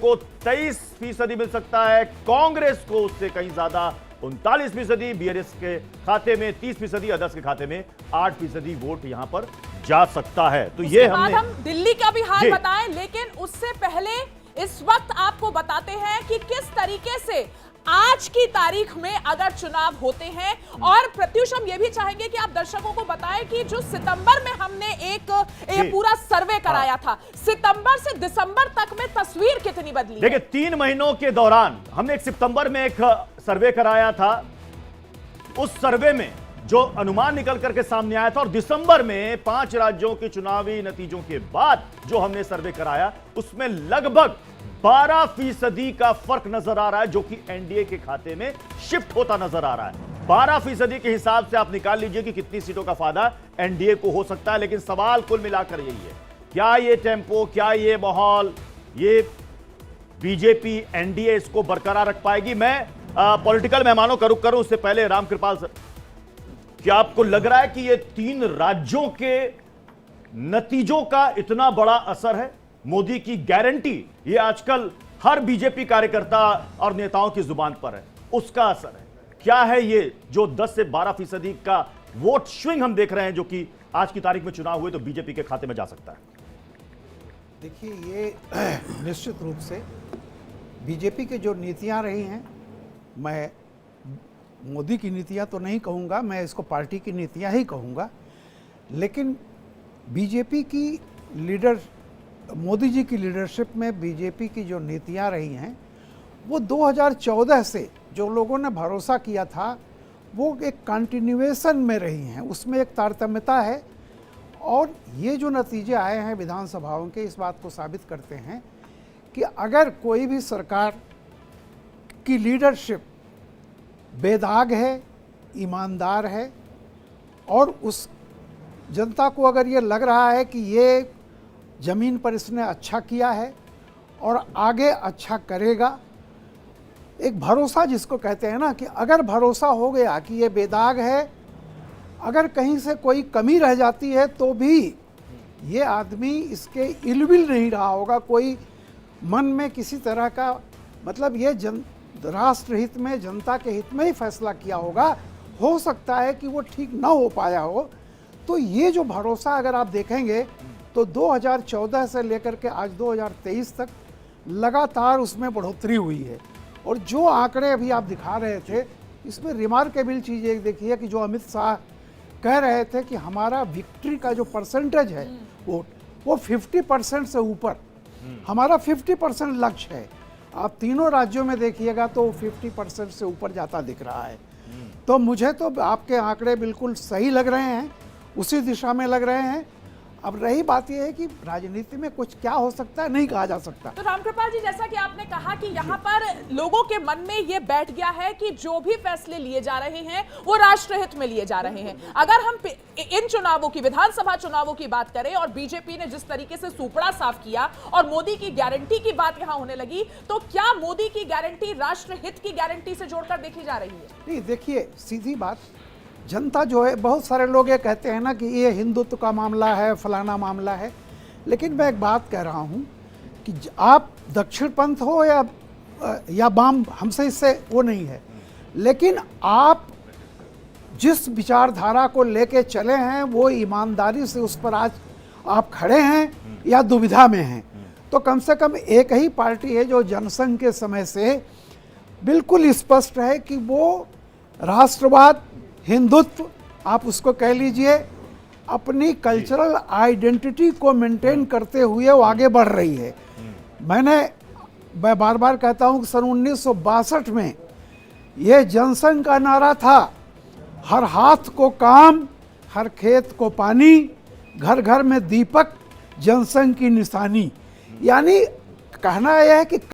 को 23% मिल सकता है, कांग्रेस को उससे कहीं ज्यादा 39%, बीआरएस के खाते में 30%, अदर्स के खाते में 8% वोट यहां पर जा सकता है। तो ये हम दिल्ली का भी हाल बताएं, लेकिन उससे पहले इस वक्त आपको बताते हैं कि किस तरीके से आज की तारीख में अगर चुनाव होते हैं, और प्रत्युष हम ये भी चाहेंगे कि आप दर्शकों को बताएं कि जो सितंबर में हमने एक पूरा सर्वे कराया था, सितंबर से दिसंबर तक में तस्वीर कितनी बदली। देखिए 3 महीनों के दौरान हमने एक सितंबर में एक सर्वे कराया था, उस सर्वे में जो अनुमान निकल करके सामने आया था, और दिसंबर में 5 राज्यों के चुनावी नतीजों के बाद जो हमने सर्वे कराया उसमें लगभग 12% का फर्क नजर आ रहा है, जो कि एनडीए के खाते में शिफ्ट होता नजर आ रहा है। 12% के हिसाब से आप निकाल लीजिए कि कितनी सीटों का फायदा एनडीए को हो सकता है। लेकिन सवाल कुल मिलाकर यही है, क्या ये टेम्पो, क्या ये माहौल, ये बीजेपी एनडीए इसको बरकरार रख पाएगी? मैं पॉलिटिकल मेहमानों का रुख करूं उससे पहले रामकृपाल सर, क्या आपको लग रहा है कि ये 3 राज्यों के नतीजों का इतना बड़ा असर है? मोदी की गारंटी, ये आजकल हर बीजेपी कार्यकर्ता और नेताओं की जुबान पर है, उसका असर है। क्या है ये जो 10 से 12% का वोट स्विंग हम देख रहे हैं, जो कि आज की तारीख में चुनाव हुए तो बीजेपी के खाते में जा सकता है? देखिए, ये निश्चित रूप से बीजेपी की जो नीतियां रही हैं, मैं मोदी की नीतियां तो नहीं कहूँगा, मैं इसको पार्टी की नीतियां ही कहूँगा, लेकिन बीजेपी की लीडर, मोदी जी की लीडरशिप में बीजेपी की जो नीतियां रही हैं, वो 2014 से जो लोगों ने भरोसा किया था वो एक कंटिन्यूएशन में रही हैं, उसमें एक तारतम्यता है। और ये जो नतीजे आए हैं विधानसभाओं के, इस बात को साबित करते हैं कि अगर कोई भी सरकार की लीडरशिप बेदाग है, ईमानदार है, और उस जनता को अगर ये लग रहा है कि ये ज़मीन पर इसने अच्छा किया है और आगे अच्छा करेगा, एक भरोसा जिसको कहते हैं ना, कि अगर भरोसा हो गया कि ये बेदाग है, अगर कहीं से कोई कमी रह जाती है तो भी ये आदमी इसके इलविल नहीं रहा होगा, कोई मन में किसी तरह का, मतलब ये राष्ट्र हित में, जनता के हित में ही फैसला किया होगा, हो सकता है कि वो ठीक ना हो पाया हो। तो ये जो भरोसा अगर आप देखेंगे तो 2014 से लेकर के आज 2023 तक लगातार उसमें बढ़ोतरी हुई है। और जो आंकड़े अभी आप दिखा रहे थे, इसमें रिमार्केबल चीज़ एक देखिए कि जो अमित शाह कह रहे थे कि हमारा विक्ट्री का जो परसेंटेज है वोट, वो 50% से ऊपर, हमारा 50% लक्ष्य है। आप तीनों राज्यों में देखिएगा तो 50% से ऊपर जाता दिख रहा है। तो मुझे तो आपके आंकड़े बिल्कुल सही लग रहे हैं, उसी दिशा में लग रहे हैं। अब रही बात यह है कि राजनीति में कुछ क्या हो सकता है, नहीं कहा जा सकता। तो रामकृपाल जी, जैसा कि आपने कहा कि यहाँ पर लोगों के मन में ये बैठ गया है कि जो भी फैसले लिए जा रहे हैं वो राष्ट्रहित में लिए जा रहे हैं। अगर हम इन चुनावों की, विधानसभा चुनावों की बात करें, और बीजेपी ने जिस तरीके से सूपड़ा साफ किया और मोदी की गारंटी की बात यहाँ होने लगी, तो क्या मोदी की गारंटी राष्ट्रहित की गारंटी से जोड़कर देखी जा रही है? नहीं, देखिए सीधी बात, जनता जो है, बहुत सारे लोग ये कहते हैं ना कि ये हिंदुत्व का मामला है, फलाना मामला है, लेकिन मैं एक बात कह रहा हूँ कि आप दक्षिण पंथ हो या वाम, हमसे इससे वो नहीं है, लेकिन आप जिस विचारधारा को लेके चले हैं वो ईमानदारी से उस पर आज आप खड़े हैं या दुविधा में हैं, तो कम से कम एक ही पार्टी है जो जनसंघ के समय से बिल्कुल स्पष्ट है कि वो राष्ट्रवाद, हिंदुत्व, आप उसको कह लीजिए, अपनी कल्चरल आइडेंटिटी को मेंटेन करते हुए वो आगे बढ़ रही है। मैं बार बार कहता हूँ कि सन 1962 में ये जनसंघ का नारा था, हर हाथ को काम, हर खेत को पानी, घर घर में दीपक, जनसंघ की निशानी। यानी कहना यह है कि